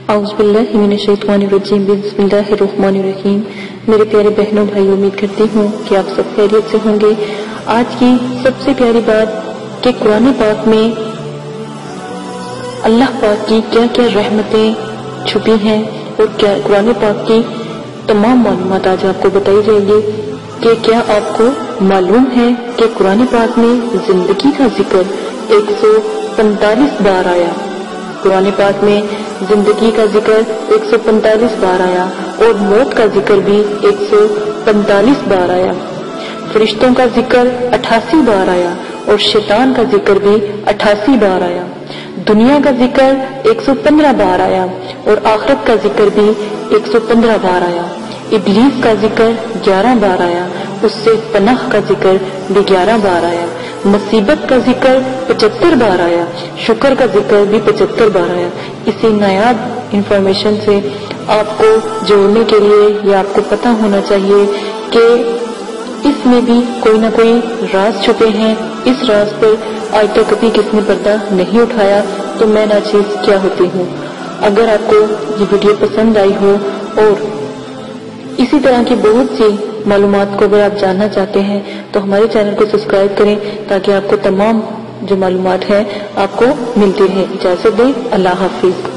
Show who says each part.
Speaker 1: اعوذ باللہ من الشیطان الرجیم بسم اللہ الرحمن الرحیم۔ میرے پیارے بہنوں بھائی، امید کرتی ہوں کہ آپ سب خیریت سے ہوں گے۔ آج کی سب سے پیاری بات کہ قرآن پاک میں اللہ پاک کی کیا کیا رحمتیں چھپی ہیں اور کیا قرآن پاک کی تمام معلومات آج آپ کو بتائی جائے گی کہ کیا آپ کو معلوم ہے کہ قرآن پاک میں زندگی کا ذکر 145 بار آیا۔ قرآن پاک میں زندگی کا ذکر 145 بار آیا اور موت کا ذکر بھی 145 بار آیا۔ فرشتوں کا ذکر 88 بار آیا اور شیطان کا ذکر بھی 88 بار آیا۔ دنیا کا ذکر 115 بار آیا اور آخرت کا ذکر بھی 115 بار آیا۔ ابلیس کا ذکر 11 بار آیا، اس سے پناہ کا ذکر بھی 11 بار آیا۔ مصیبت کا ذکر 75 بار آیا، شکر کا ذکر بھی 75 بار آیا۔ اسی نایاب انفارمیشن سے آپ کو جوڑنے کے لیے یا آپ کو پتہ ہونا چاہیے کہ اس میں بھی کوئی نہ کوئی راز چھپے ہیں۔ اس راز پر آج تک کبھی کس نے پردہ نہیں اٹھایا تو میں ناچیز کیا ہوتی ہوں۔ اگر آپ کو یہ ویڈیو پسند آئی ہو اور اسی طرح کی بہت سی معلومات کو اگر آپ جاننا چاہتے ہیں تو ہمارے چینل کو سبسکرائب کریں تاکہ آپ کو تمام جو معلومات ہیں آپ کو ملتی رہیں۔ اجازت دیں، اللہ حافظ۔